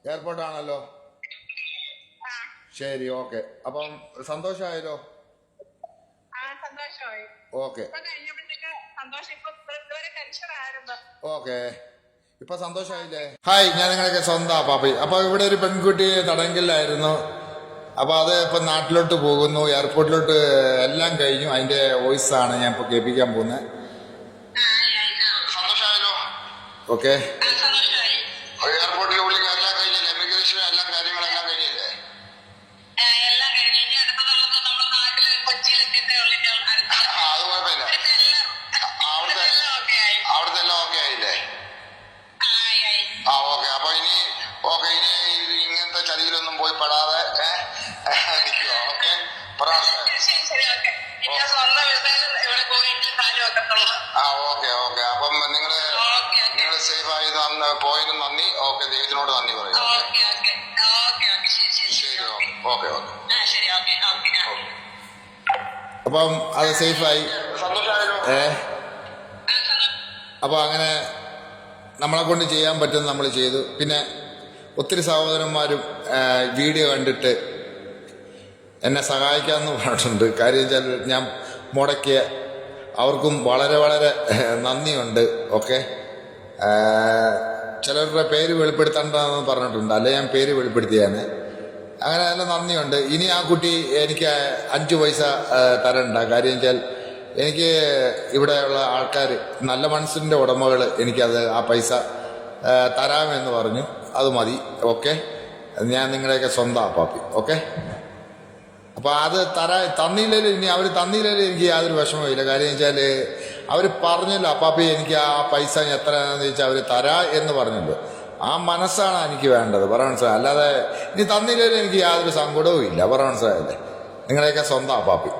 എയർപോർട്ടാണല്ലോ. ശരി, ഓക്കെ. അപ്പം സന്തോഷമായല്ലോ. Okay okay, ഇപ്പൊ സന്തോഷമായില്ലേ? ഹായ്, ഞാൻ നിങ്ങളൊക്കെ സ്വന്തം പാപ്പി. അപ്പൊ ഇവിടെ ഒരു പെൺകുട്ടി തടങ്കലിലായിരുന്നു. അപ്പൊ അത് ഇപ്പൊ നാട്ടിലോട്ട് പോകുന്നു, എയർപോർട്ടിലോട്ട് എല്ലാം കഴിഞ്ഞു. അതിന്റെ വോയിസ് ആണ് ഞാൻ ഇപ്പൊ കേൾപ്പിക്കാൻ പോകുന്നത്. സന്തോഷമായല്ലോ. ഓക്കെ, എയർപോർട്ടിലെ ഉള്ളിൽ എല്ലാം കഴിഞ്ഞില്ലേ? ഇമിഗ്രേഷൻ എല്ലാം കാര്യങ്ങളെല്ലാം കഴിഞ്ഞില്ലേ? അത് കുഴപ്പമില്ല. അവിടുത്തെ എല്ലാം ഓക്കെ ആയില്ലേ? ഓക്കെ. അപ്പൊ ഇനി ഇങ്ങനത്തെ ചതിയിലൊന്നും പോയി പെടാതെ നിൽക്കുക. Okay, okay okay. അപ്പം നിങ്ങള് സേഫ് ആയി പോയതിന് നന്ദി. ഓക്കെ, ദൈവത്തിനോട് നന്ദി പറയും. ശരി, ഓക്കെ ഓക്കെ. അപ്പം അത് സേഫായി. അപ്പൊ അങ്ങനെ നമ്മളെ കൊണ്ട് ചെയ്യാൻ പറ്റുന്ന നമ്മൾ ചെയ്തു. പിന്നെ ഒത്തിരി സഹോദരന്മാരും വീഡിയോ കണ്ടിട്ട് എന്നെ സഹായിക്കാമെന്ന് പറഞ്ഞിട്ടുണ്ട്. കാര്യം വെച്ചാൽ ഞാൻ മുടക്കിയ അവർക്കും വളരെ വളരെ നന്ദിയുണ്ട്. ഓക്കെ, ചിലരുടെ പേര് വെളിപ്പെടുത്തേണ്ടെന്ന് പറഞ്ഞിട്ടുണ്ട്, അല്ലെ ഞാൻ പേര് വെളിപ്പെടുത്തിയാണ്. അങ്ങനെ നല്ല നന്ദിയുണ്ട്. ഇനി ആ കുട്ടി എനിക്ക് 5 പൈസ തരണ്ട. കാര്യം വെച്ചാൽ എനിക്ക് ഇവിടെയുള്ള ആൾക്കാർ, നല്ല മനസ്സിൻ്റെ ഉടമകൾ എനിക്കത് ആ പൈസ തരാമെന്ന് പറഞ്ഞു. അത് മതി. ഓക്കെ, ഞാൻ നിങ്ങളുടെയൊക്കെ സ്വന്തം പാപ്പി. ഓക്കെ, അപ്പോൾ അത് തന്നില്ലേലും, ഇനി അവർ തന്നില്ലേലും എനിക്ക് യാതൊരു വിഷമമില്ല. കാര്യം വെച്ചാൽ അവർ പറഞ്ഞല്ലോ, അപ്പാപ്പി എനിക്ക് ആ പൈസ എത്രയാണെന്ന് ചോദിച്ചാൽ അവർ തരാ എന്ന് പറഞ്ഞല്ലോ. ആ മനസ്സാണ് എനിക്ക് വേണ്ടത്. പറയാൻ മനസ്സിലായി. അല്ലാതെ ഇനി തന്നില്ലേലും എനിക്ക് യാതൊരു സങ്കടവും ഇല്ല. പറയാൻ മനസ്സിലായല്ലേ? നിങ്ങളുടെയൊക്കെ സ്വന്തം പാപ്പി.